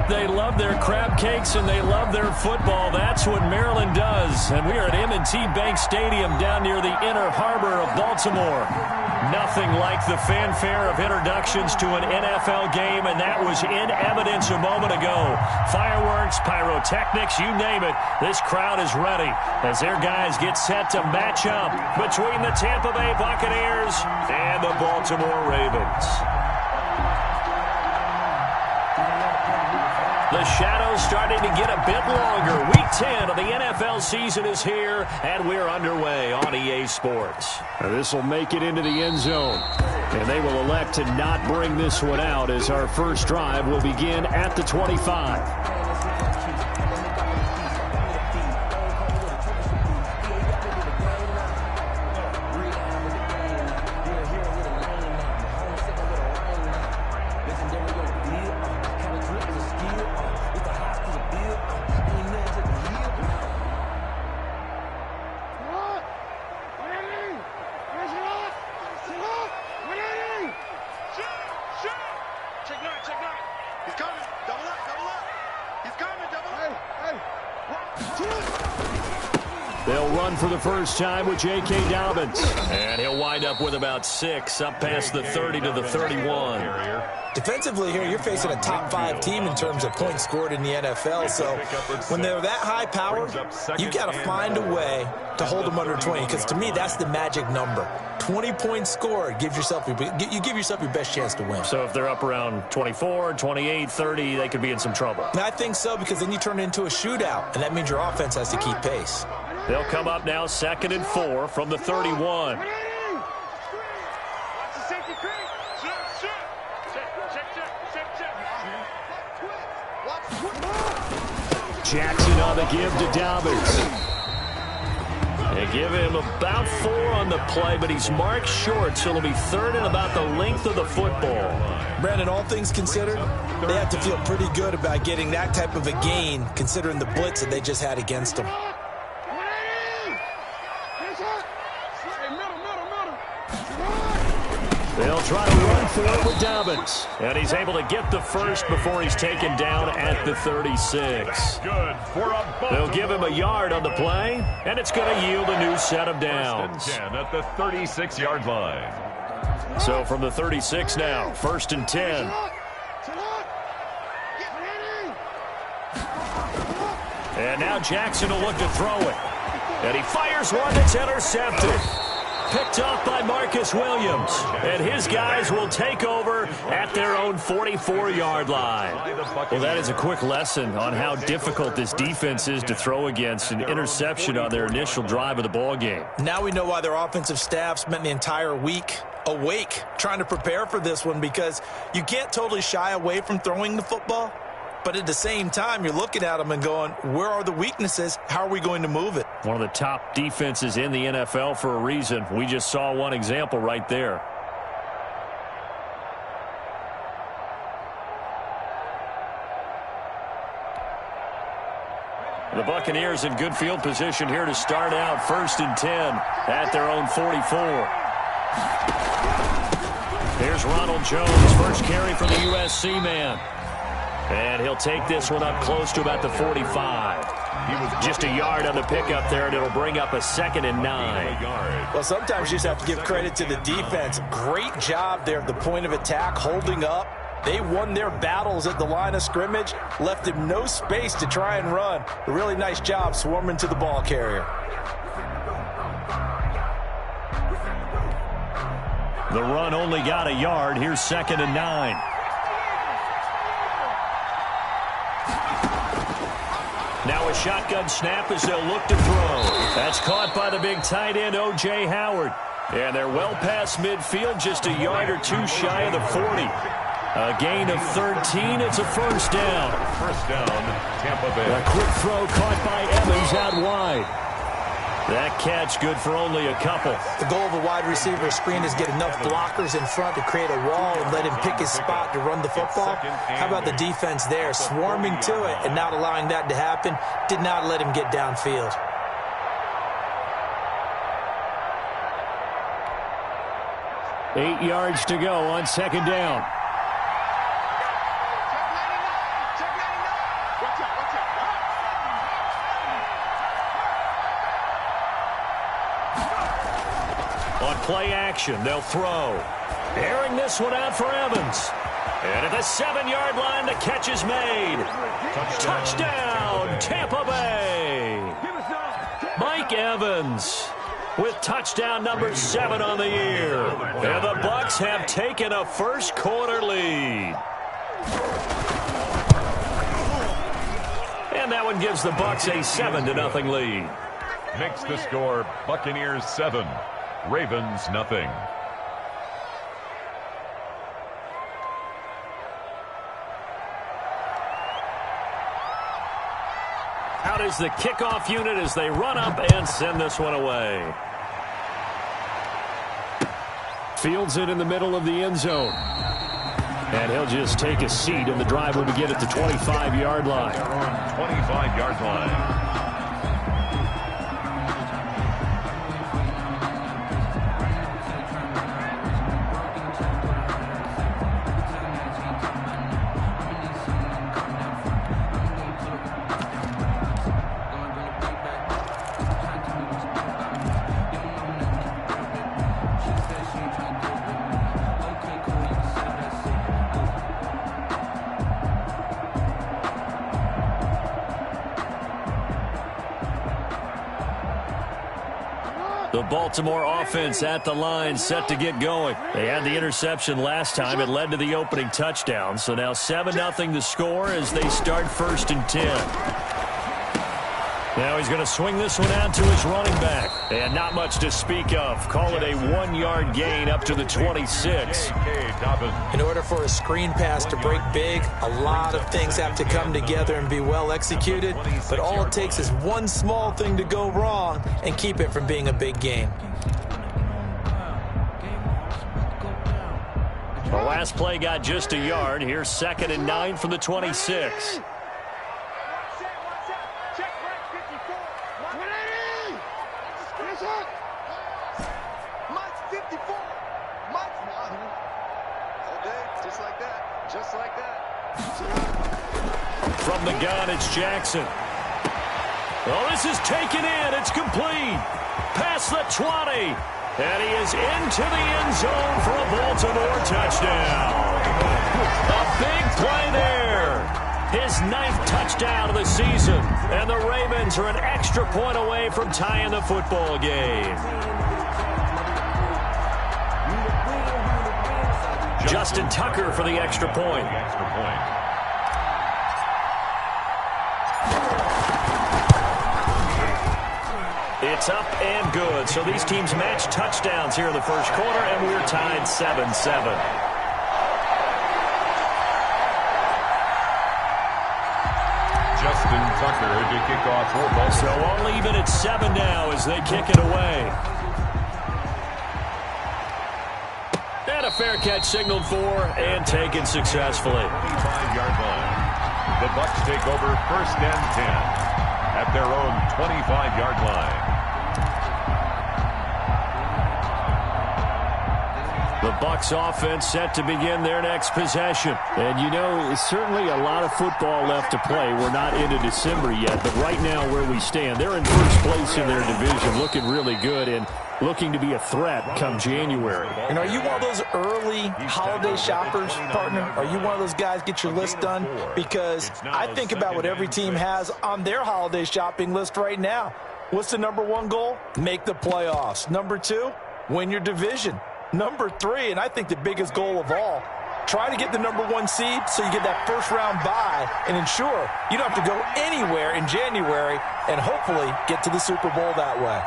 They love their crab cakes and they love their football. That's what Maryland does. And we are at M&T Bank Stadium down near the Inner Harbor of Baltimore. Nothing like the fanfare of introductions to an NFL game, and that was in evidence a moment ago. Fireworks, pyrotechnics, you name it. This crowd is ready as their guys get set to match up between the Tampa Bay Buccaneers and the Baltimore Ravens. The shadow's starting to get a bit longer. Week 10 of the NFL season is here, and we're underway on EA Sports. This will make it into the end zone, and they will elect to not bring this one out as our first drive will begin at the 25. They'll run for the first time with J.K. Dobbins. And he'll wind up with about 6, up past the 30 to the 31. Defensively here, you're facing a top-5 team in terms of points scored in the NFL. So when they're that high powered, you got to find a way to hold them under 20. Because to me, that's the magic number. 20 points scored, you give yourself your best chance to win. So if they're up around 24, 28, 30, they could be in some trouble. And I think so, because then you turn it into a shootout, and that means your offense has to keep pace. They'll come up now 2nd and 4 from the 31. Jackson on the give to Dobbins. They give him about 4 on the play, but he's marked short, so it'll be 3rd and about the length of the football. Brandon, all things considered, they have to feel pretty good about getting that type of a gain, considering the blitz that they just had against them. They'll try to run for it with Dobbins. And he's able to get the first before he's taken down at the 36. They'll give him a yard on the play, and it's going to yield a new set of downs. 10 at the 36-yard line. So from the 36 now, 1st and 10. And now Jackson will look to throw it. And he fires one that's intercepted. Picked off by Marcus Williams. And his guys will take over at their own 44-yard line. Well, that is a quick lesson on how difficult this defense is to throw against an interception on their initial drive of the ball game. Now we know why their offensive staff spent the entire week awake trying to prepare for this one, because you can't totally shy away from throwing the football. But at the same time, you're looking at them and going, where are the weaknesses? How are we going to move it? One of the top defenses in the NFL for a reason. We just saw one example right there. The Buccaneers in good field position here to start out 1st and 10 at their own 44. Here's Ronald Jones, first carry from the USC man. And he'll take this one up close to about the 45. Just a yard on the pickup there, and it'll bring up a 2nd and 9. Well, sometimes you just have to give credit to the defense. Great job there at the point of attack, holding up. They won their battles at the line of scrimmage, left him no space to try and run. A really nice job swarming to the ball carrier. The run only got a yard. Here's 2nd and 9. Now a shotgun snap as they'll look to throw. That's caught by the big tight end, O.J. Howard. And they're well past midfield, just a yard or 2 shy of the 40. A gain of 13. It's a first down. First down, Tampa Bay. A quick throw caught by Evans out wide. That catch good for only a couple. The goal of a wide receiver screen is get enough blockers in front to create a wall and let him pick his spot to run the football. How about the defense there, swarming to it and not allowing that to happen? Did not let him get downfield. Eight yards to go on 2nd down. play action. They'll throw. Airing this one out for Evans. And at the 7-yard line, the catch is made. Touchdown, Tampa Bay. Mike Evans with touchdown number 7 on the year. And the Bucs have taken a first-quarter lead. And that one gives the Bucs a 7-0 lead. Makes the score Buccaneers 7, Ravens nothing. Out is the kickoff unit as they run up and send this one away. Fields it in the middle of the end zone. And he'll just take a seat, and the drive will begin at the 25-yard line. 25-yard line. The Baltimore offense at the line, set to get going. They had the interception last time. It led to the opening touchdown. So now 7-0 the score as they start 1st and 10. Now he's going to swing this one out to his running back. And not much to speak of. Call it a 1-yard gain up to the 26. In order for a screen pass to break big, a lot of things have to come together and be well executed. But all it takes is one small thing to go wrong and keep it from being a big gain. The last play got just a yard. Here's 2nd and 9 from the 26. From the gun, it's Jackson. Oh, this is taken in. It's complete. Past the 20. And he is into the end zone for a Baltimore touchdown. A big play there. His 9th touchdown of the season. And the Ravens are an extra point away from tying the football game. Justin Tucker for the extra point. It's up and good. So these teams match touchdowns here in the first quarter, and we're tied 7-7. Justin Tucker to kick off for Baltimore. So all even at 7 now as they kick it away. And a fair catch signaled for and taken successfully. 25-yard line. The Bucs take over 1st and 10 at their own 25-yard line. The Bucs offense set to begin their next possession. And, you know, certainly a lot of football left to play. We're not into December yet, but right now where we stand, they're in first place in their division, looking really good and looking to be a threat come January. And are you one of those early holiday shoppers, partner? Are you one of those guys get your list done? Because I think about what every team has on their holiday shopping list right now. What's the #1 goal? Make the playoffs. #2, win your division. #3, and I think the biggest goal of all, try to get the #1 seed so you get that first-round bye and ensure you don't have to go anywhere in January and hopefully get to the Super Bowl that way.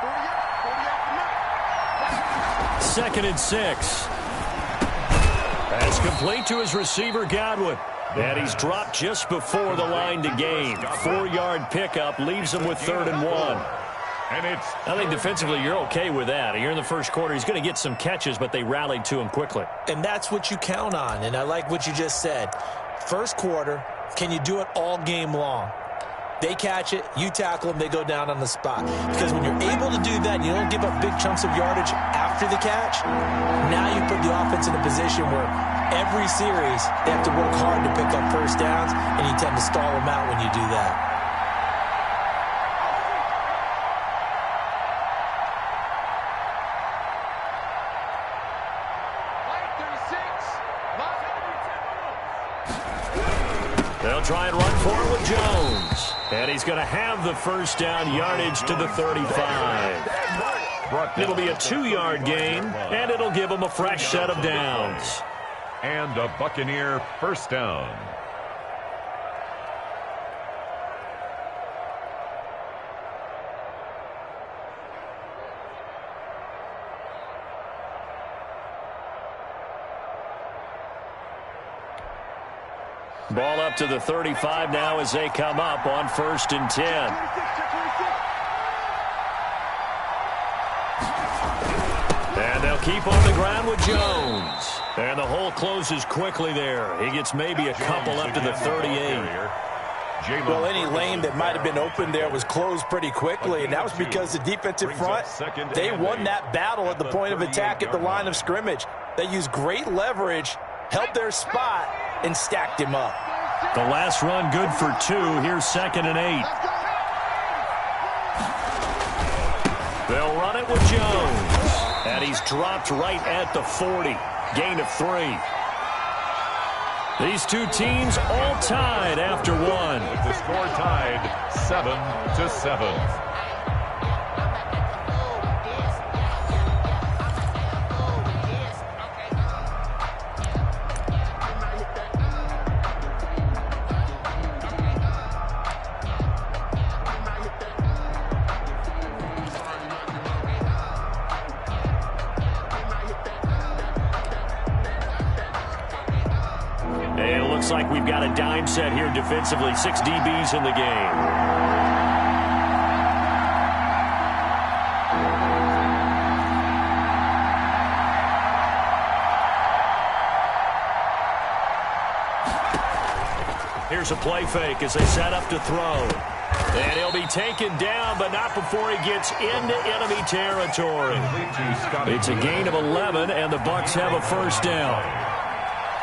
2nd and 6. That's complete to his receiver, Godwin. And he's dropped just before the line to gain. 4-yard pickup leaves him with 3rd and 1. I think defensively you're okay with that. You're in the first quarter. He's going to get some catches, but they rallied to him quickly. And that's what you count on, and I like what you just said. First quarter, can you do it all game long? They catch it, you tackle them, they go down on the spot. Because when you're able to do that, you don't give up big chunks of yardage after the catch, now you put the offense in a position where every series they have to work hard to pick up first downs, and you tend to stall them out when you do that. They'll try and run for it with Jones. And he's going to have the first down yardage to the 35. It'll be a 2-yard gain, and it'll give them a fresh set of downs. And a Buccaneer first down. Ball up to the 35 now as they come up on 1st and 10. And they'll keep on the ground with Jones. And the hole closes quickly there. He gets maybe a couple up to the 38. Well, any lane that might have been open there was closed pretty quickly, and that was because the defensive front, they won that battle at the point of attack at the line of scrimmage. They used great leverage, held their spot, and stacked him up. The last run good for 2. Here's 2nd and 8. They'll run it with Jones. And he's dropped right at the 40. Gain of 3. These two teams all tied after 1. With the score tied 7-7. Looks like we've got a dime set here defensively. 6 DBs in the game. Here's a play fake as they set up to throw. And he'll be taken down, but not before he gets into enemy territory. It's a gain of 11, and the Bucs have a first down.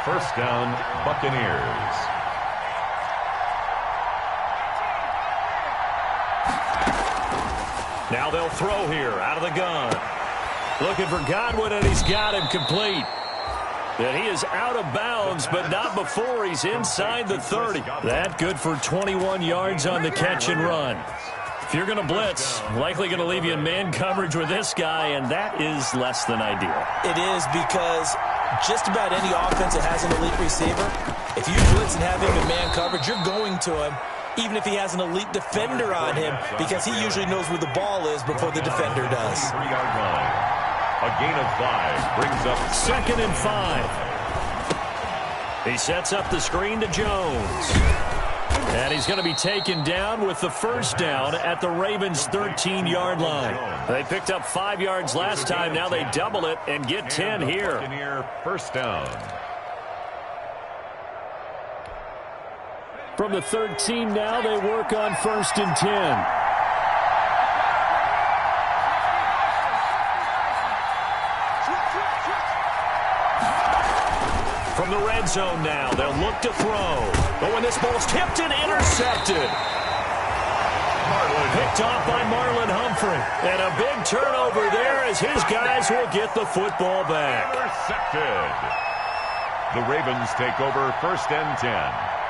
First down, Buccaneers. Now they'll throw here out of the gun. Looking for Godwin, and he's got him complete. And he is out of bounds, but not before he's inside the 30. That good for 21 yards on the catch and run. If you're going to blitz, likely going to leave you in man coverage with this guy, and that is less than ideal. It is, because just about any offense that has an elite receiver, if you blitz and have him in man coverage, you're going to him, even if he has an elite defender on him, because he usually knows where the ball is before the defender does. 3-yard line. A gain of 5 brings up 2nd and 5. He sets up the screen to Jones. And he's going to be taken down with the first down at the Ravens' 13-yard line. They picked up 5 yards last time. Now they double it and get 10 here. Buccaneer first down. From the 13 now, they work on 1st and 10. From the red zone now, they'll look to throw. But when this ball's tipped and intercepted. Picked off by Marlon Humphrey. And a big turnover there as his guys will get the football back. Intercepted. The Ravens take over 1st and 10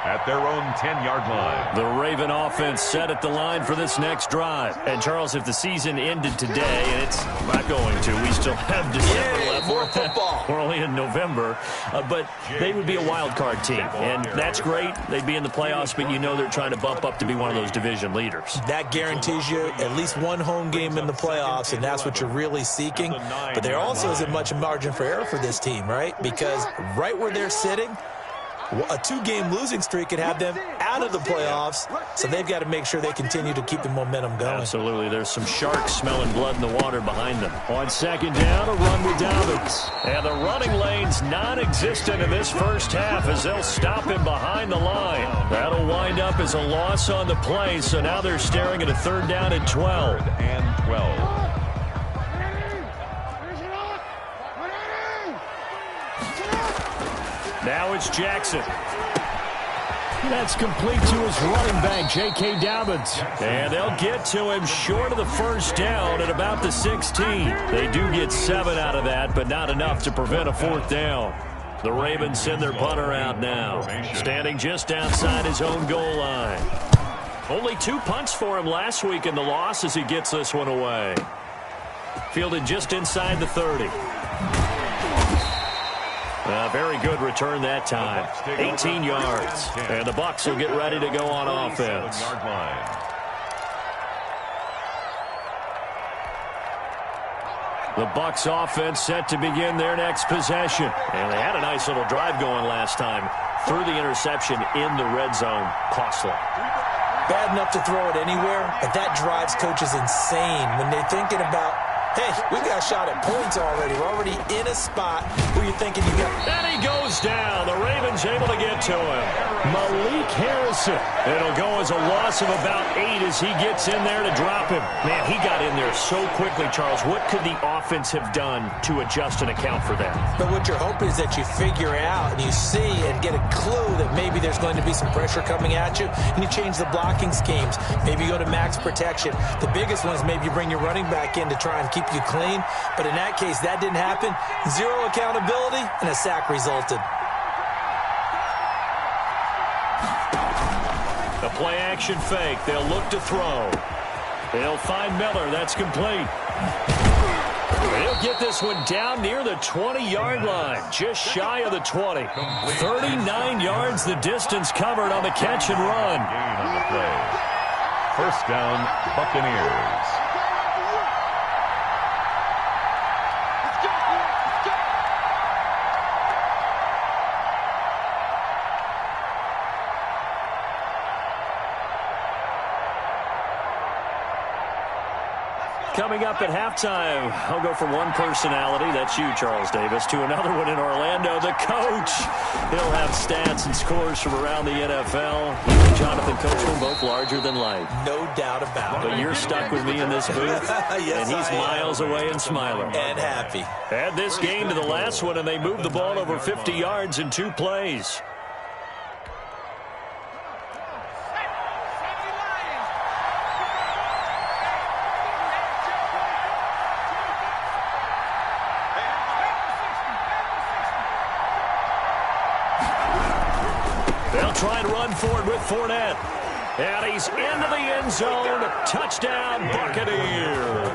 at their own 10-yard line. The Raven offense set at the line for this next drive. And, Charles, if the season ended today, and it's not going to, we still have December left. More football. We're only in November. But they would be a wild card team. And that's great. They'd be in the playoffs, but you know they're trying to bump up to be one of those division leaders. That guarantees you at least one home game in the playoffs, and that's what you're really seeking. But there also isn't much margin for error for this team, right? Because right where they're sitting, a 2-game losing streak could have them out of the playoffs, so they've got to make sure they continue to keep the momentum going. Absolutely. There's some sharks smelling blood in the water behind them. On 2nd down, a run with Dobbins. And the running lane's non-existent in this first half as they'll stop him behind the line. That'll wind up as a loss on the play, so now they're staring at a 3rd down and 12. 3rd and 12. Now it's Jackson. That's complete to his running back, J.K. Dobbins. And they'll get to him short of the first down at about the 16. They do get 7 out of that, but not enough to prevent a 4th down. The Ravens send their punter out now, standing just outside his own goal line. Only 2 punts for him last week in the loss as he gets this one away. Fielded just inside the 30. Very good return that time. 18 yards. And the Bucs will get ready to go on offense. The Bucs offense set to begin their next possession. And they had a nice little drive going last time. Threw the interception in the red zone. Costly. Bad enough to throw it anywhere, but that drives coaches insane when they're thinking about, hey, we got a shot at points already. We're already in a spot where you're thinking you got... And he goes down. The Ravens able to get to him. Malik Harrison. It'll go as a loss of about 8 as he gets in there to drop him. Man, he got in there so quickly, Charles. What could the offense have done to adjust and account for that? But what you're hoping is that you figure out and you see and get a clue that maybe there's going to be some pressure coming at you, and you change the blocking schemes. Maybe you go to max protection. The biggest one is maybe you bring your running back in to try and keep you clean. But in that case, that didn't happen. 0 accountability, and a sack resulted. The play-action fake. They'll look to throw. They'll find Miller. That's complete. They'll get this one down near the 20-yard line, just shy of the 20. 39 yards the distance covered on the catch and run. Gain on the play. First down, Buccaneers. Coming up at halftime, I'll go from one personality, that's you, Charles Davis, to another one in Orlando, the coach. He'll have stats and scores from around the NFL. He and Jonathan Coachman, both larger than life. No doubt about it. But you're stuck with me in this booth, yes, and he's miles away and smiling. And happy. Add this game to the last one, and they moved the ball over 50 yards in 2 plays. Try and run forward with Fournette. And he's into the end zone. Touchdown, Buccaneers.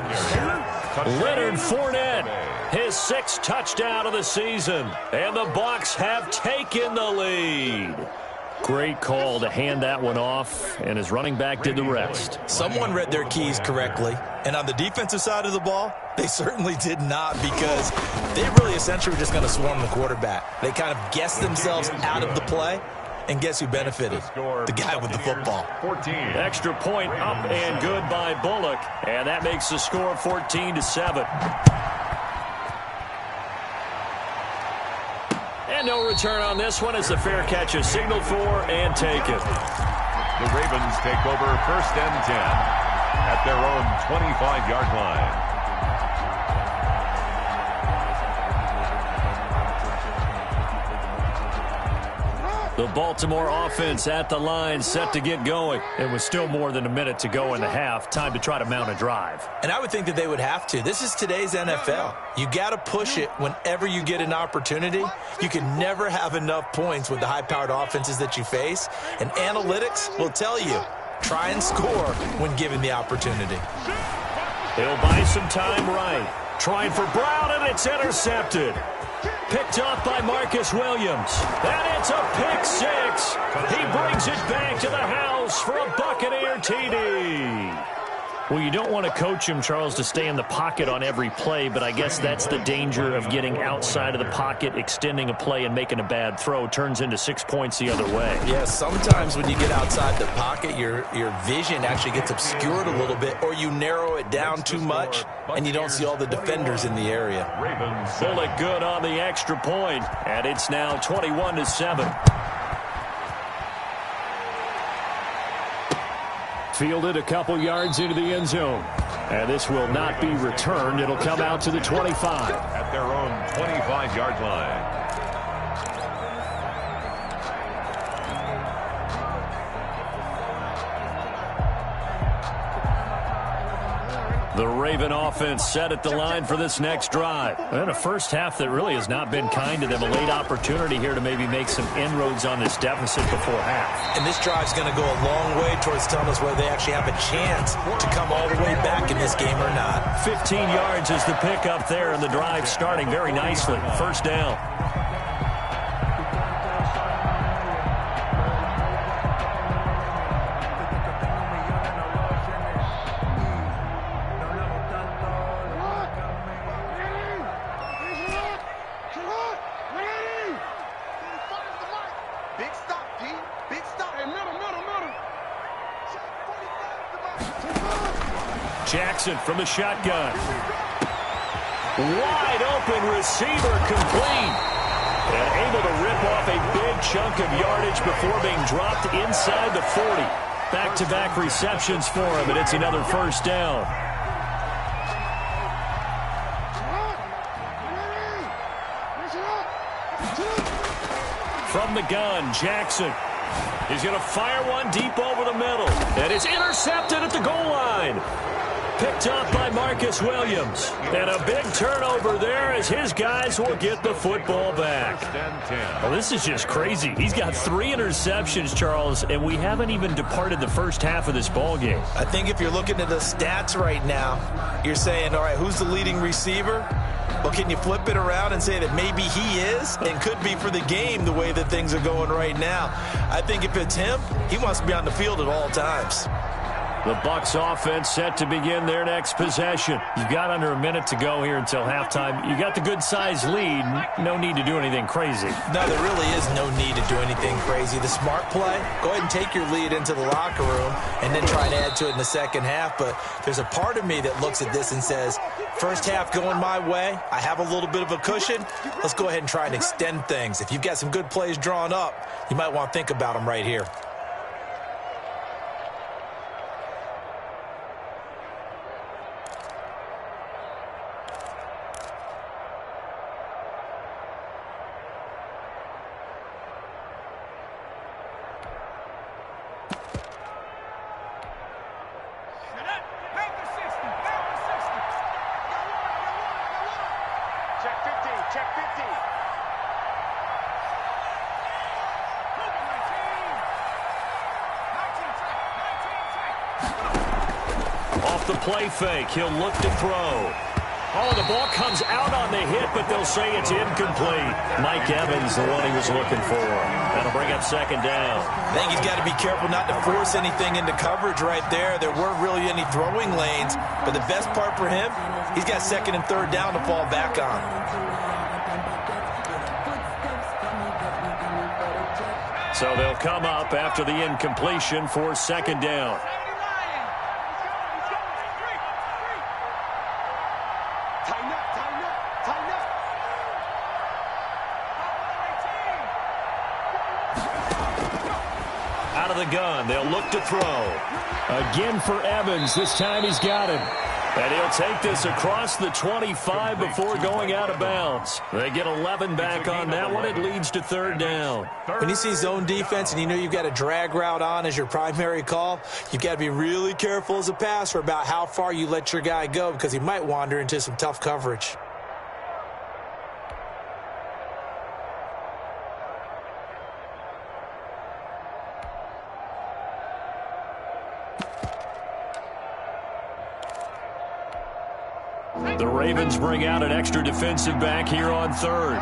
Leonard Fournette, his 6th touchdown of the season. And the Bucs have taken the lead. Great call to hand that one off, and his running back did the rest. Someone read their keys correctly, and on the defensive side of the ball, they certainly did not, because they really essentially were just going to swarm the quarterback. They kind of guessed themselves out of the play. And guess who benefited? The guy with the football. 14. Extra point up and good by Bullock. And that makes the score 14-7. And no return on this one as the fair catch is signaled for and taken. The Ravens take over 1st and 10 at their own 25-yard line. The Baltimore offense at the line, set to get going. It was still more than a minute to go in the half. Time to try to mount a drive. And I would think that they would have to. This is today's NFL. You got to push it whenever you get an opportunity. You can never have enough points with the high-powered offenses that you face. And analytics will tell you, try and score when given the opportunity. He'll buy some time right. Trying for Brown, and it's intercepted. Picked off by Marcus Williams. And it's a pick 6. He brings it back to the house for a Buccaneer TD. Well, you don't want to coach him, Charles, to stay in the pocket on every play, but I guess that's the danger of getting outside of the pocket, extending a play, and making a bad throw. Turns into 6 points the other way. Yeah, sometimes when you get outside the pocket, your vision actually gets obscured a little bit, or you narrow it down too much, and you don't see all the defenders in the area. Bullock good on the extra point, and it's now 21-7. Fielded a couple yards into the end zone. And this will not be returned. It'll come out to the 25. At their own 25-yard line. The Raven offense set at the line for this next drive. And a first half that really has not been kind to them. A late opportunity here to maybe make some inroads on this deficit before half. And this drive's going to go a long way towards telling us whether they actually have a chance to come all the way back in this game or not. 15 yards is the pickup there, and the drive starting very nicely. First down. Jackson from the shotgun. Wide open receiver, complete. And able to rip off a big chunk of yardage before being dropped inside the 40. Back-to-back receptions for him, and it's another first down. From the gun, Jackson. He's going to fire one deep over the middle. And it's intercepted at the goal line. Picked up by Marcus Williams. And a big turnover there as his guys will get the football back. Well, this is just crazy. He's got 3 interceptions, Charles, and we haven't even departed the first half of this ball game. I think if you're looking at the stats right now, you're saying, all right, who's the leading receiver? Well, can you flip it around and say that maybe he is and could be for the game the way that things are going right now? I think if it's him, he wants to be on the field at all times. The Bucs offense set to begin their next possession. You've got under a minute to go here until halftime. You got the good-sized lead. No need to do anything crazy. No, there really is no need to do anything crazy. The smart play, go ahead and take your lead into the locker room and then try to add to it in the second half. But there's a part of me that looks at this and says, first half going my way, I have a little bit of a cushion. Let's go ahead and try and extend things. If you've got some good plays drawn up, you might want to think about them right here. The play fake. He'll look to throw. Oh, the ball comes out on the hit, but they'll say it's incomplete. Mike Evans, the one he was looking for. That'll bring up second down. I think he's got to be careful not to force anything into coverage right there. There weren't really any throwing lanes, but the best part for him, he's got second and third down to fall back on. So they'll come up after the incompletion for second down. Out of the gun, they'll look to throw. Again for Evans. This time he's got him. And he'll take this across the 25 before going out of bounds. They get 11 back on that one. It leads to third down. When you see zone defense and you know you've got a drag route on as your primary call, you've got to be really careful as a passer about how far you let your guy go because he might wander into some tough coverage. The Ravens bring out an extra defensive back here on third.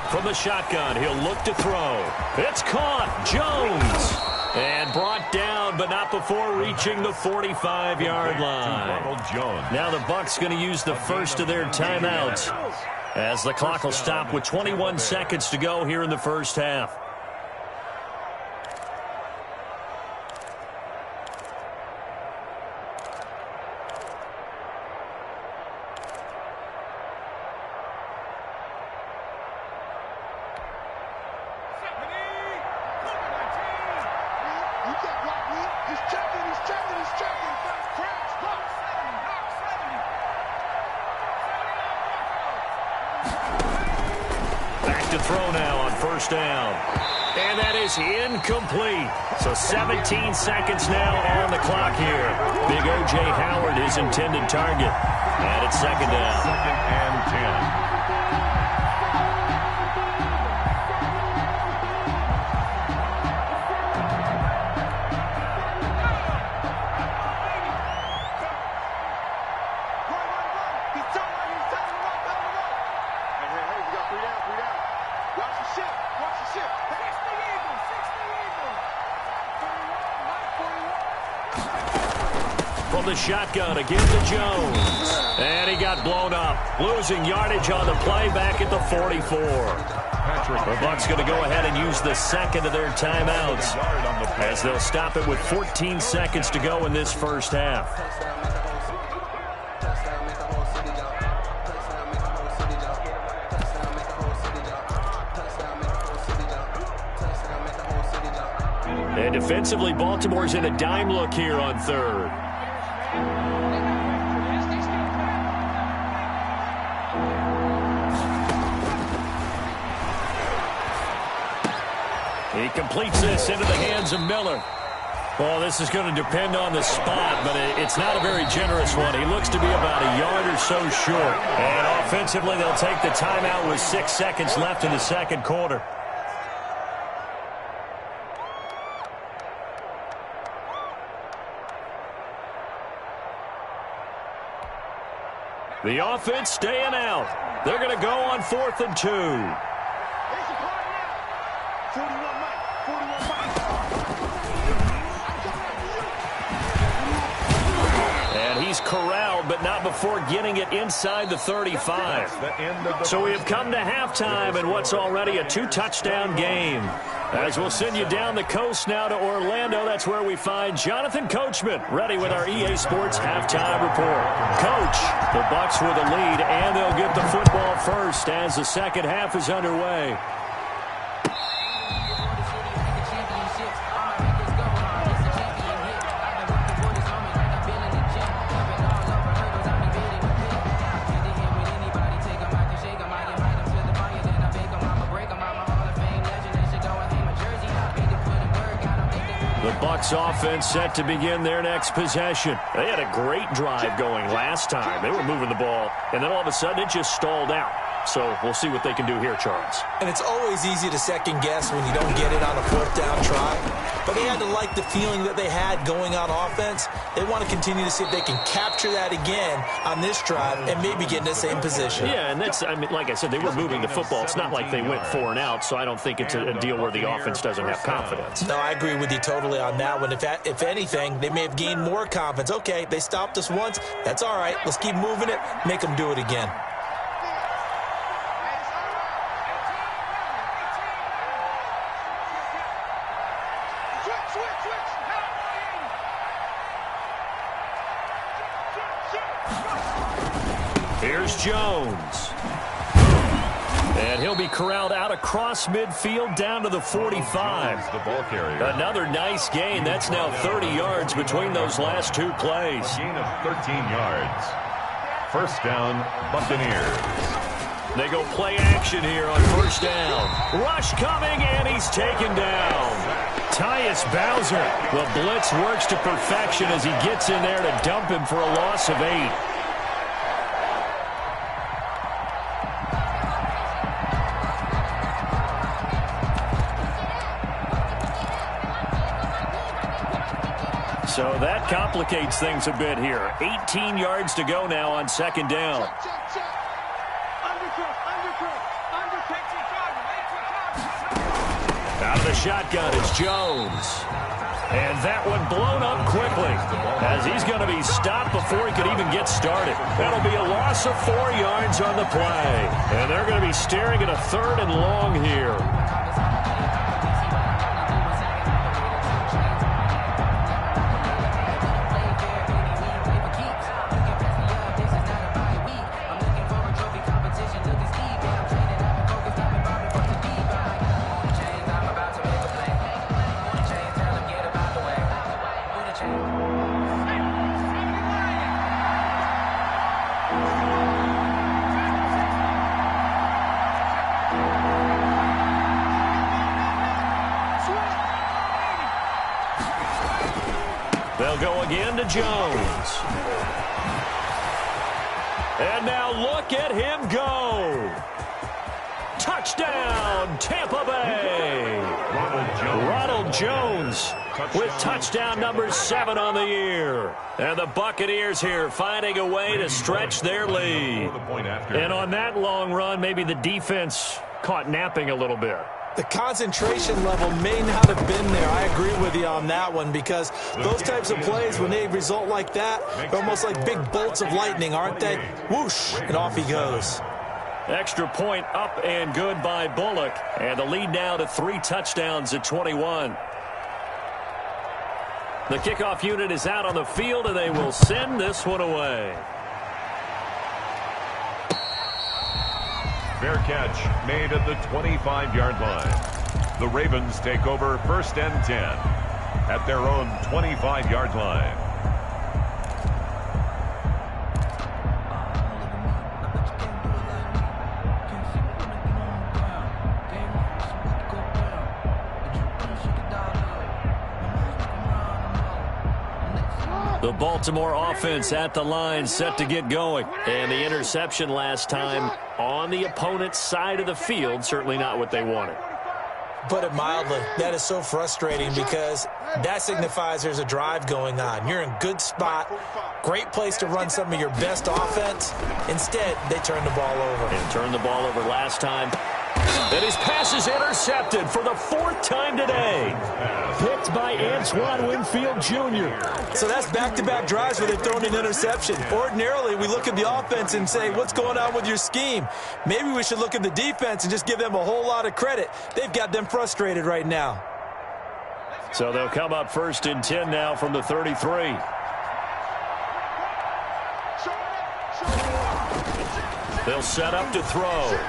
From the shotgun, he'll look to throw. It's caught. Jones. And brought down, but not before reaching the 45-yard line. Now the Bucs going to use the first of their timeouts, as the clock will stop with 21 seconds to go here in the first half. to throw now on first down. And that is incomplete. So 17 seconds now on the clock here. Big O.J. Howard, his intended target. And it's second down. Second and 10. From the shotgun again to Jones. And he got blown up. Losing yardage on the play back at the 44. The Bucs going to go ahead and use the second of their timeouts as they'll stop it with 14 seconds to go in this first half. And defensively, Baltimore's in a dime look here on third. He completes this into the hands of Miller. Well, this is going to depend on the spot, but it's not a very generous one. He looks to be about a yard or so short. And offensively, they'll take the timeout with 6 seconds left in the second quarter. The offense staying out. They're going to go on 4th and 2. And he's corralled, but not before getting it inside the 35. So we have come to halftime in what's already a 2-touchdown game. As we'll send you down the coast now to Orlando, that's where we find Jonathan Coachman ready with our EA Sports halftime report. Coach, the Bucs with a lead, and they'll get the football first as the second half is underway. Bucs offense set to begin their next possession. They had a great drive going last time. They were moving the ball, and then all of a sudden it just stalled out. So we'll see what they can do here, Charles. And it's always easy to second guess when you don't get it on a 4th down try. But they had to like the feeling that they had going on offense. They want to continue to see if they can capture that again on this drive and maybe get in the same position. Yeah, and that's, I mean, like I said, they were moving the football. It's not like they went 4 and out, so I don't think it's a deal where the offense doesn't have confidence. No, I agree with you totally on that one. If anything, they may have gained more confidence. Okay, they stopped us once. That's all right. Let's keep moving it. Make them do it again. Here's Jones. And he'll be corralled out across midfield down to the 45. The ball carrier. Another nice gain. That's now 30 yards between those last 2 plays. A gain of 13 yards. First down, Buccaneers. They go play action here on first down. Rush coming, and he's taken down. Tyus Bowser. The blitz works to perfection as he gets in there to dump him for a loss of 8. So that complicates things a bit here. 18 yards to go now on second down. Out of the shotgun is Jones. And that one blown up quickly as he's going to be stopped before he could even get started. That'll be a loss of 4 yards on the play. And they're going to be staring at a 3rd and long here. go again to Jones. And now look at him go. Touchdown, Tampa Bay. Ronald Jones with touchdown number 7 on the year. And the Buccaneers here finding a way to stretch their lead. And on that long run, maybe the defense caught napping a little bit. The concentration level may not have been there. I agree with you on that one, because those types of plays, when they result like that, they're almost like big bolts of lightning, aren't they? Whoosh, and off he goes. Extra point up and good by Bullock. And the lead now to 3 touchdowns at 21. The kickoff unit is out on the field, and they will send this one away. Fair catch made at the 25-yard line. The Ravens take over 1st and 10 at their own 25-yard line. The Baltimore offense at the line, set to get going. And the interception last time on the opponent's side of the field, certainly not what they wanted. Put it mildly, that is so frustrating, because that signifies there's a drive going on. You're in good spot, great place to run some of your best offense. Instead, they turn the ball over. And turned the ball over last time. And his pass is intercepted for the 4th time today. Picked by Antoine Winfield Jr. So that's back-to-back drives where they've thrown an interception. Ordinarily, we look at the offense and say, what's going on with your scheme? Maybe we should look at the defense and just give them a whole lot of credit. They've got them frustrated right now. So they'll come up 1st and 10 now from the 33. They'll set up to throw.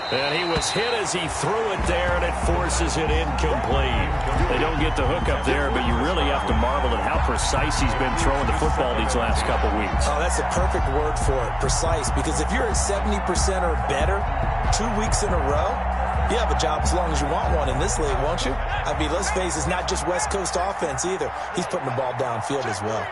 And he was hit as he threw it there, and it forces it incomplete. They don't get the hook up there, but you really have to marvel at how precise he's been throwing the football these last couple weeks. Oh, that's a perfect word for it, precise, because if you're at 70% or better 2 weeks in a row, you have a job as long as you want one in this league, won't you? I mean, let's face it, it's not just West Coast offense either. He's putting the ball downfield as well.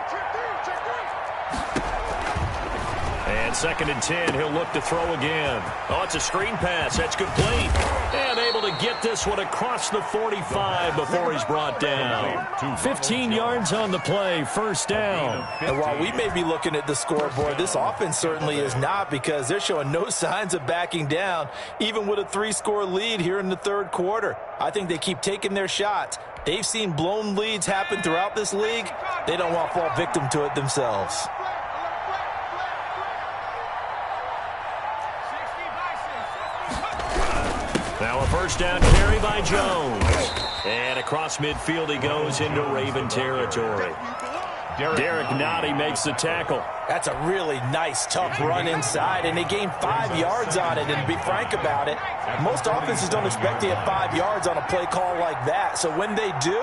And 2nd and 10, he'll look to throw again. Oh, it's a screen pass. That's complete. And able to get this one across the 45 before he's brought down. 15 yards on the play, 1st down. And while we may be looking at the scoreboard, this offense certainly is not, because they're showing no signs of backing down, even with a 3-score lead here in the 3rd quarter. I think they keep taking their shots. They've seen blown leads happen throughout this league. They don't want to fall victim to it themselves. Now a 1st down carry by Jones. And across midfield he goes into Raven territory. Derek Nottie makes the tackle. That's a really nice, tough run inside, and they gained 5 yards on it. And to be frank about it, most offenses don't expect to get 5 yards on a play call like that. So when they do,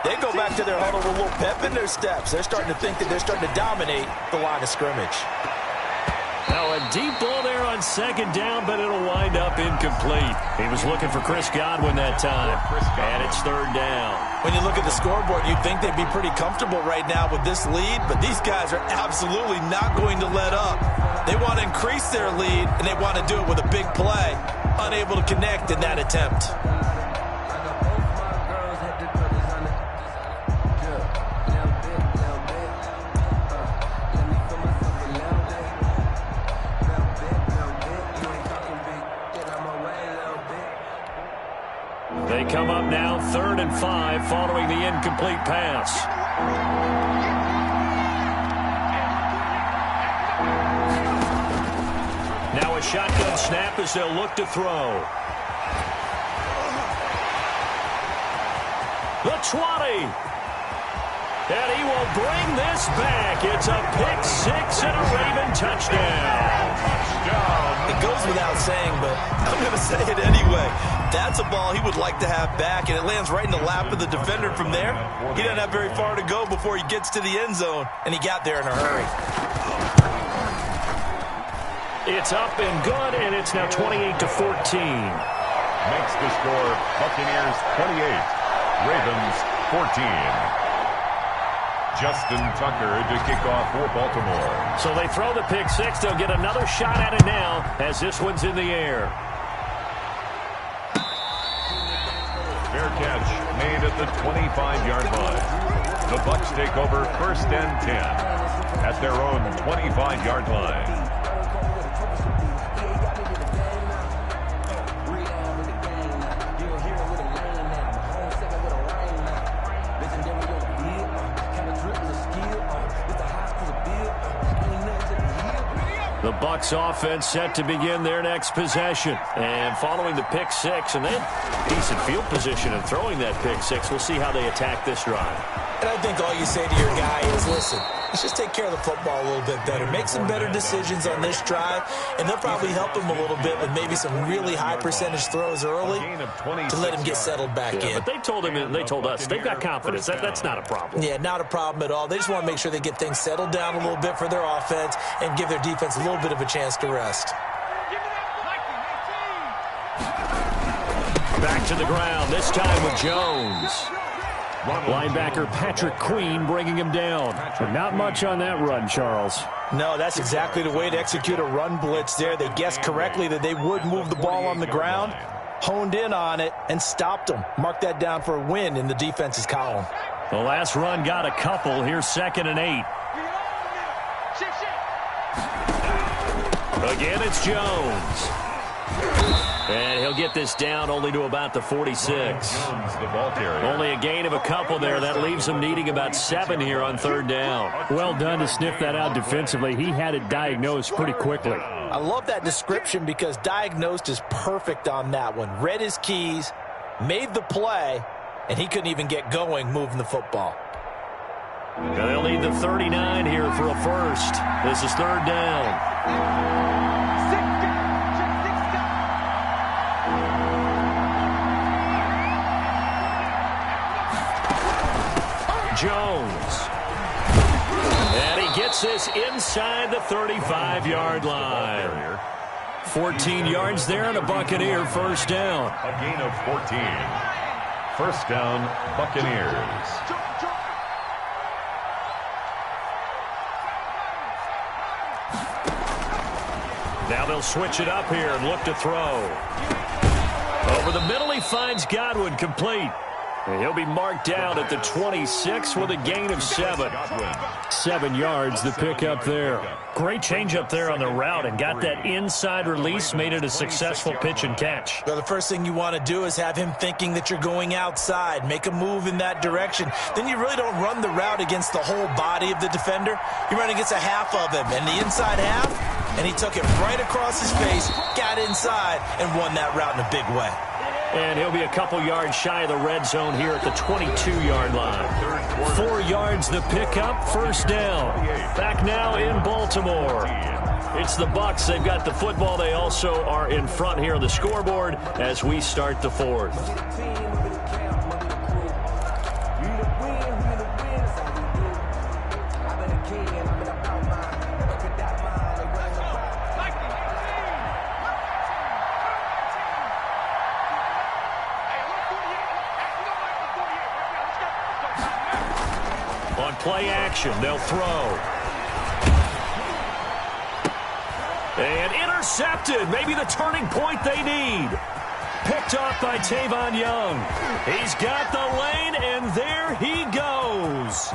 they go back to their huddle with a little pep in their steps. They're starting to think that they're starting to dominate the line of scrimmage. Now a deep ball there on 2nd down, but it'll wind up incomplete. He was looking for Chris Godwin that time, and it's 3rd down. When you look at the scoreboard, you'd think they'd be pretty comfortable right now with this lead, but these guys are absolutely not going to let up. They want to increase their lead, and they want to do it with a big play. Unable to connect in that attempt. They come up now 3rd and 5 following the incomplete pass. Now a shotgun snap as they'll look to throw. The 20. And he will bring this back. It's a pick 6 and a Raven touchdown. It goes without saying, but I'm going to say it anyway. That's a ball he would like to have back, and it lands right in the lap of the defender from there. He doesn't have very far to go before he gets to the end zone, and he got there in a hurry. It's up and good, and it's now 28-14. Makes the score Buccaneers 28, Ravens 14. Justin Tucker to kick off for Baltimore. So they throw the pick six. They'll get another shot at it now as this one's in the air. Fair catch made at the 25-yard line. The Bucs take over 1st and 10 at their own 25-yard line. The Bucs offense set to begin their next possession. And following the pick six, and they had decent field position in throwing that pick six. We'll see how they attack this drive. And I think all you say to your guy is, listen, let's just take care of the football a little bit better. Make some better decisions on this drive, and they'll probably help him a little bit with maybe some really high percentage throws early to let him get settled back in. But they told him, and they told us, they've got confidence. That's not a problem. Yeah, not a problem at all. They just want to make sure they get things settled down a little bit for their offense and give their defense a little bit of a chance to rest. Back to the ground, this time with Jones. Linebacker Patrick Queen bringing him down. But not much on that run, Charles. No, that's exactly the way to execute a run blitz there. They guessed correctly that they would move the ball on the ground, honed in on it, and stopped them. Mark that down for a win in the defense's column. The last run got a couple. Here's 2nd and 8. Again, it's Jones. And he'll get this down only to about the 46. Only a gain of a couple there. That leaves him needing about 7 here on 3rd down. Well done to sniff that out defensively. He had it diagnosed pretty quickly. I love that description because diagnosed is perfect on that one. Read his keys, made the play, and he couldn't even get going moving the football. They'll need the 39 here for a first. This is 3rd down. Jones. And he gets this inside the 35-yard line. 14 yards there and a Buccaneer 1st down. A gain of 14. 1st down, Buccaneers. Now they'll switch it up here and look to throw. Over the middle, he finds Godwin, complete. And he'll be marked down at the 26 with a gain of 7. 7 yards, the pickup there. Great change up there on the route and got that inside release, made it a successful pitch and catch. Well, the first thing you want to do is have him thinking that you're going outside, make a move in that direction. Then you really don't run the route against the whole body of the defender. You run against a half of him, and the inside half, and he took it right across his face, got inside, and won that route in a big way. And he'll be a couple yards shy of the red zone here at the 22-yard line. 4 yards the pickup, 1st down. Back now in Baltimore. It's the Bucs. They've got the football. They also are in front here on the scoreboard as we start the 4th. Play action, they'll throw. And intercepted, maybe the turning point they need. Picked off by Tavon Young. He's got the lane, and there he goes.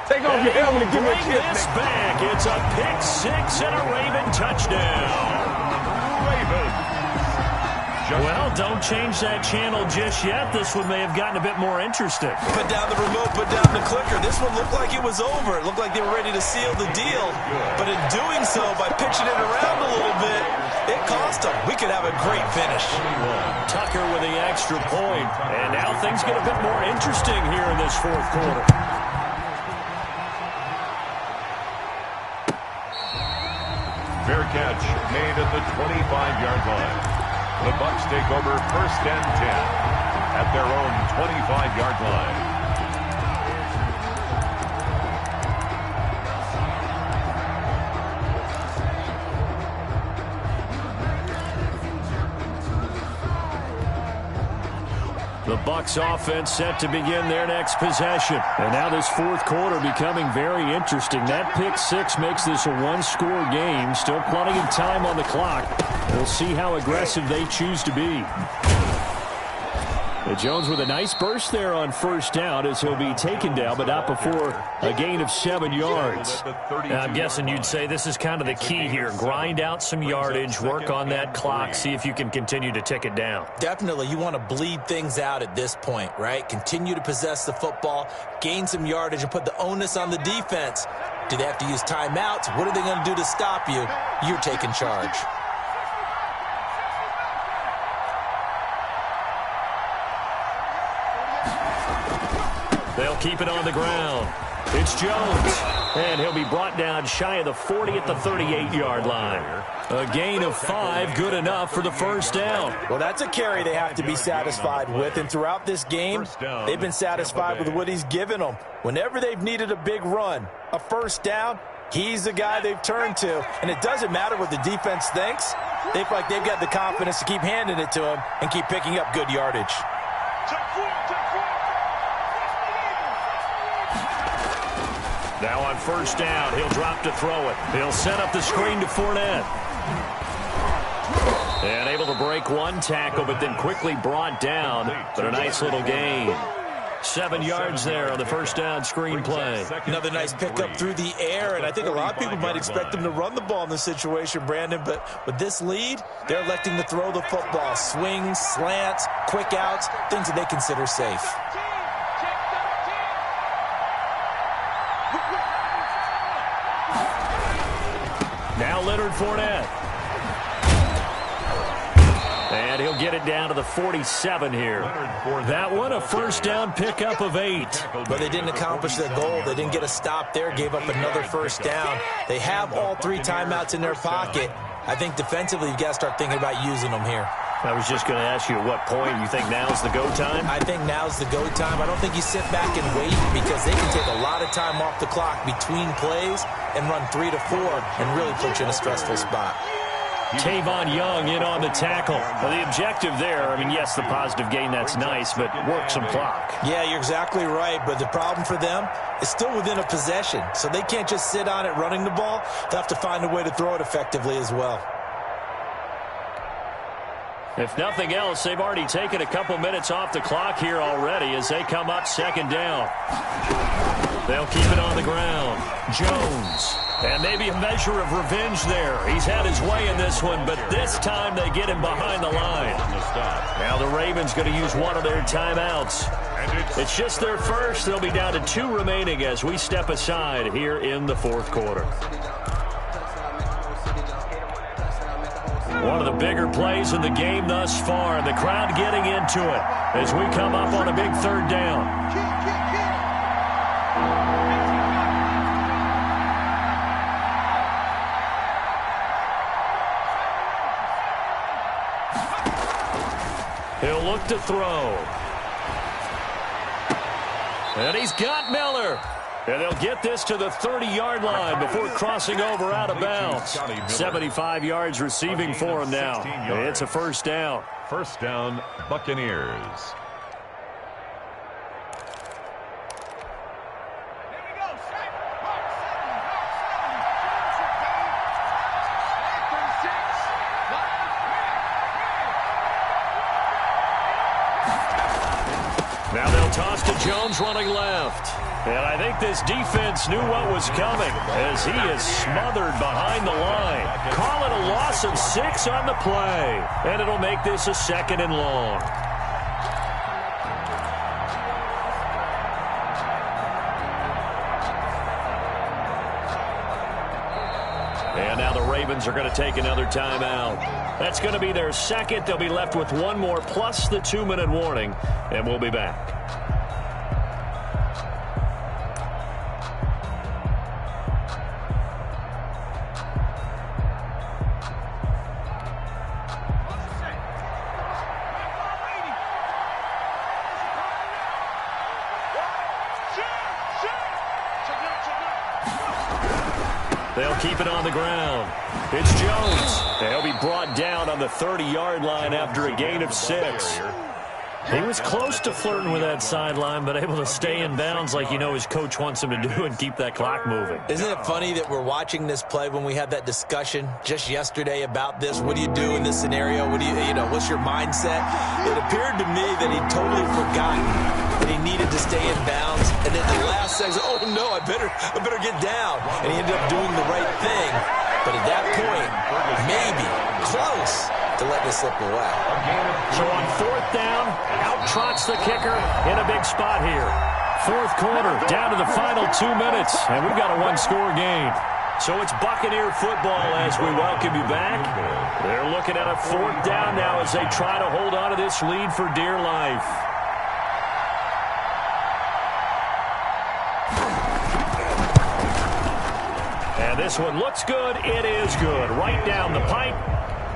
Take off your helmet and give me a bring this back. It's a pick six and a Raven touchdown. Ravens. Well, don't change that channel just yet. This one may have gotten a bit more interesting. Put down the remote, put down the clicker. This one looked like it was over. It looked like they were ready to seal the deal. But in doing so, by pitching it around a little bit, it cost them. We could have a great finish. Tucker with the extra point. And now things get a bit more interesting here in this 4th quarter. Fair catch made at the 25-yard line. The Bucs take over 1st and 10 at their own 25-yard line. The The Bucs offense set to begin their next possession. And now this fourth quarter becoming very interesting. That pick six makes this a one-score game. Still plenty of time on the clock. We'll see how aggressive they choose to be. Jones with a nice burst there on first down as he'll be taken down, but not before a gain of 7 yards. I'm guessing you'd say this is kind of the key here. Grind out some yardage, work on that clock, see if you can continue to tick it down. Definitely, you want to bleed things out at this point, right? Continue to possess the football, gain some yardage, and put the onus on the defense. Do they have to use timeouts? What are they going to do to stop you? You're taking charge. They'll keep it on the ground. It's Jones. And he'll be brought down shy of the 40 at the 38-yard line. A gain of 5, good enough for the first down. Well, that's a carry they have to be satisfied with. And throughout this game, they've been satisfied with what he's given them. Whenever they've needed a big run, a first down, he's the guy they've turned to. And it doesn't matter what the defense thinks. They feel like they've got the confidence to keep handing it to him and keep picking up good yardage. Now on first down, he'll drop to throw it. He'll set up the screen to Fournette. And able to break one tackle, but then quickly brought down. But a nice little gain. 7 yards there on the first down screen play. Another nice pickup through the air, and I think a lot of people might expect them to run the ball in this situation, Brandon, but with this lead, they're electing to throw the football. Swings, slants, quick outs, things that they consider safe. Now Leonard Fournette. And he'll get it down to the 47 here. That one a first down pickup of 8. But they didn't accomplish their goal. They didn't get a stop there, gave up another first down. They have all 3 timeouts in their pocket. I think defensively you've got to start thinking about using them here. I was just going to ask you at what point you think now's the go time? I think now's the go time. I don't think you sit back and wait because they can take a lot of time off the clock between plays and run 3 to 4 and really put you in a stressful spot. Tavon Young in on the tackle. Well, the objective there, I mean, yes, the positive gain, that's nice, but work some clock. Yeah, you're exactly right, but the problem for them is still within a possession, so they can't just sit on it running the ball. They'll have to find a way to throw it effectively as well. If nothing else, they've already taken a couple minutes off the clock here already as they come up second down. They'll keep it on the ground. Jones. And maybe a measure of revenge there. He's had his way in this one, but this time they get him behind the line. Now the Ravens going to use one of their timeouts. It's just their first. They'll be down to 2 remaining as we step aside here in the fourth quarter. One of the bigger plays in the game thus far. The crowd getting into it as we come up on a big third down. He'll look to throw. And he's got Miller. And they'll get this to the 30-yard line before crossing over out of bounds. 75 yards receiving for him now. It's a first down. First down, Buccaneers. Now they'll toss to Jones running left. And I think this defense knew what was coming as he is smothered behind the line. Call it a loss of 6 on the play. And it'll make this a 2nd and long. And now the Ravens are going to take another timeout. That's going to be their 2nd. They'll be left with 1 more plus the 2-minute warning. And we'll be back. They'll keep it on the ground. It's Jones. They'll be brought down on the 30-yard line after a gain of 6. He was close to flirting with that sideline, but able to stay in bounds like you know his coach wants him to do and keep that clock moving. Isn't it funny that we're watching this play when we had that discussion just yesterday about this? What do you do in this scenario? What do you know, what's your mindset? It appeared to me that he'd totally forgotten that he needed to stay in bounds. And then the last second, oh no, I better get down. And he ended up doing the right thing. But at that point, maybe close to let this slip away. So on 4th down, out trots the kicker in a big spot here. 4th quarter, down to the final 2 minutes, and we've got a one-score game. So it's Buccaneer football as we welcome you back. They're looking at a 4th down now as they try to hold on to this lead for dear life. And this one looks good. It is good. Right down the pipe.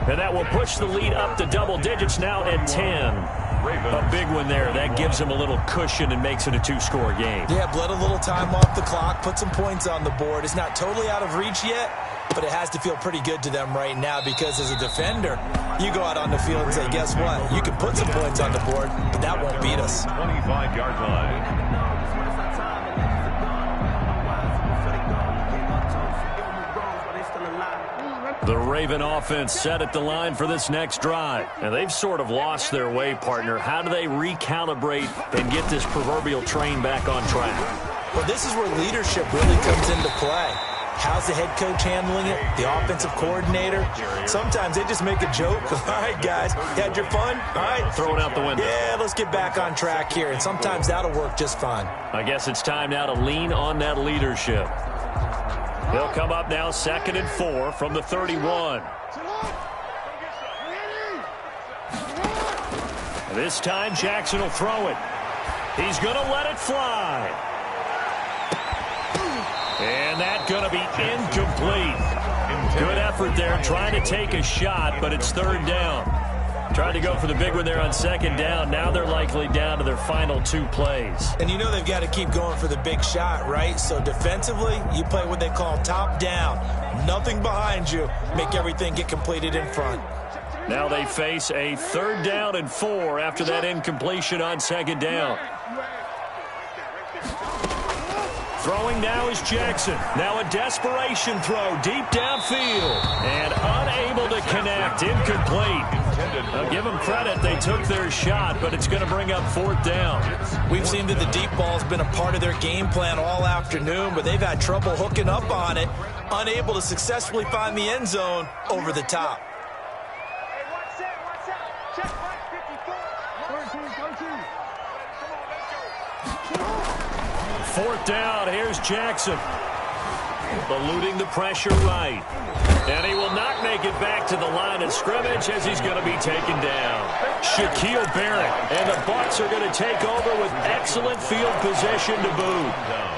And that will push the lead up to double digits now at 10. A big one there. That gives them a little cushion and makes it a 2-score game. Yeah, bled a little time off the clock, put some points on the board. It's not totally out of reach yet, but it has to feel pretty good to them right now because as a defender, you go out on the field and say, guess what? You can put some points on the board, but that won't beat us. 25-yard line. The Raven offense set at the line for this next drive. And they've sort of lost their way, partner. How do they recalibrate and get this proverbial train back on track? Well, this is where leadership really comes into play. How's the head coach handling it? The offensive coordinator? Sometimes they just make a joke. All right, guys, you had your fun? All right. Throw it out the window. Yeah, let's get back on track here. And sometimes that'll work just fine. I guess it's time now to lean on that leadership. They'll come up now 2nd and 4 from the 31. This time Jackson will throw it. He's going to let it fly. And that's going to be incomplete. Good effort there trying to take a shot, but it's 3rd down. Tried to go for the big one there on 2nd down. Now they're likely down to their final 2 plays. And you know they've got to keep going for the big shot, right? So defensively, you play what they call top down. Nothing behind you. Make everything get completed in front. Now they face a 3rd down and 4 after that incompletion on 2nd down. Throwing now is Jackson. Now a desperation throw deep downfield. And unable to connect. Incomplete. I'll give them credit. They took their shot, but it's going to bring up 4th down. We've seen that the deep ball's been a part of their game plan all afternoon, but they've had trouble hooking up on it. Unable to successfully find the end zone over the top. Fourth down, here's Jackson. Eluding the pressure right. And he will not make it back to the line of scrimmage as he's going to be taken down. Shaquille Barrett. And the Bucs are going to take over with excellent field position to boot.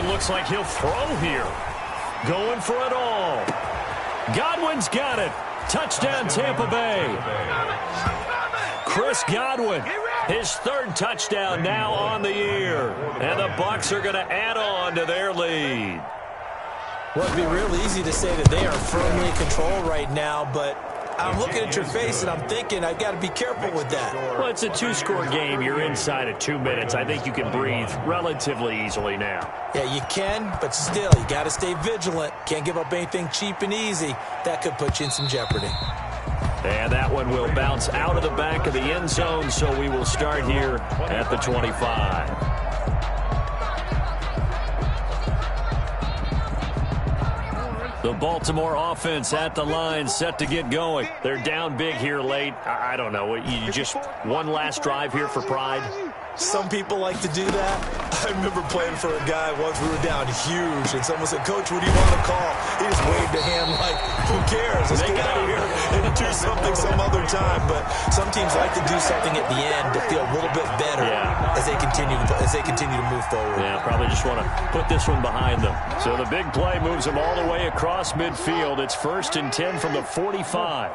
Looks like he'll throw here. Going for it all. Godwin's got it. Touchdown, Tampa Bay. Chris Godwin, his 3rd touchdown now on the year. And the Bucs are going to add on to their lead. Well, it'd be real easy to say that they are firmly in control right now, but I'm looking at your face and I'm thinking I've got to be careful with that. Well, it's a 2-score game. You're inside of 2 minutes. I think you can breathe relatively easily now. Yeah, you can, but still, you got to stay vigilant. Can't give up anything cheap and easy. That could put you in some jeopardy. And that one will bounce out of the back of the end zone, so we will start here at the 25. The Baltimore offense at the line, set to get going. They're down big here late. I don't know. You just one last drive here for pride? Some people like to do that. I remember playing for a guy once. We were down huge, and someone said, "Coach, what do you want to call?" He just waved a hand like, "Who cares? Let's get out of here and do something some other time." But some teams like to do something at the end to feel a little bit better as they continue to move forward. Yeah, probably just want to put this one behind them. So the big play moves them all the way across midfield. It's 1st and 10 from the 45.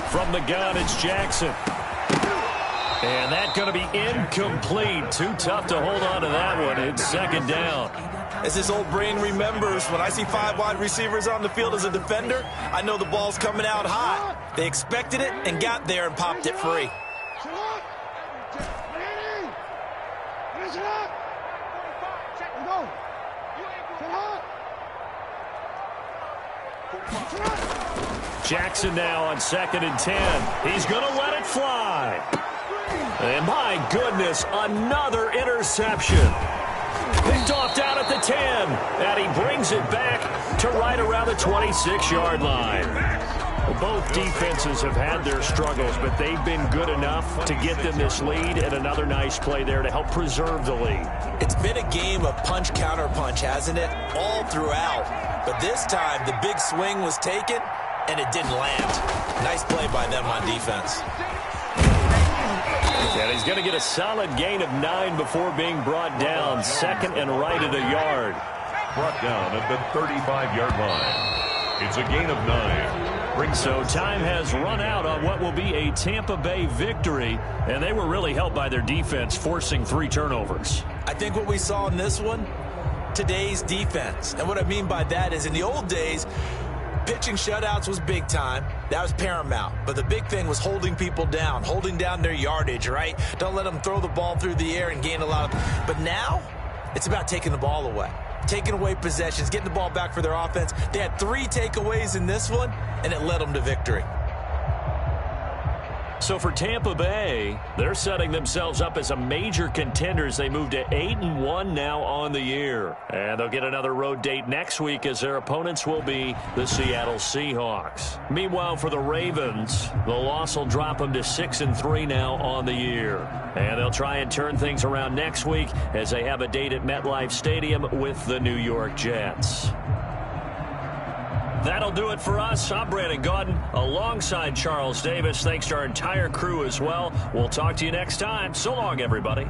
From the gun, it's Jackson. And that's going to be incomplete. Too tough to hold on to that one. It's 2nd down. As his old brain remembers, when I see 5 wide receivers on the field as a defender, I know the ball's coming out hot. They expected it and got there and popped it free. Jackson now on 2nd and 10. He's going to let it fly. And my goodness, another interception. Picked off down at the 10. And he brings it back to right around the 26-yard line. Well, both defenses have had their struggles, but they've been good enough to get them this lead, and another nice play there to help preserve the lead. It's been a game of punch-counter-punch, hasn't it? All throughout. But this time, the big swing was taken, and it didn't land. Nice play by them on defense. And he's going to get a solid gain of 9 before being brought down. 2nd and right at a yard. Brought down at the 35-yard line. It's a gain of 9. So time has run out on what will be a Tampa Bay victory, and they were really helped by their defense forcing 3 turnovers. I think what we saw in this one, today's defense. And what I mean by that is in the old days, pitching shutouts was big time. That was paramount. But the big thing was holding people down, holding down their yardage, right? Don't let them throw the ball through the air and gain a lot of... But now, it's about taking the ball away. Taking away possessions, getting the ball back for their offense. They had 3 takeaways in this one, and it led them to victory. So for Tampa Bay, they're setting themselves up as a major contender as they move to 8-1 now on the year. And they'll get another road date next week as their opponents will be the Seattle Seahawks. Meanwhile, for the Ravens, the loss will drop them to 6-3 now on the year. And they'll try and turn things around next week as they have a date at MetLife Stadium with the New York Jets. That'll do it for us. I'm Brandon Gaudin alongside Charles Davis. Thanks to our entire crew as well. We'll talk to you next time. So long, everybody.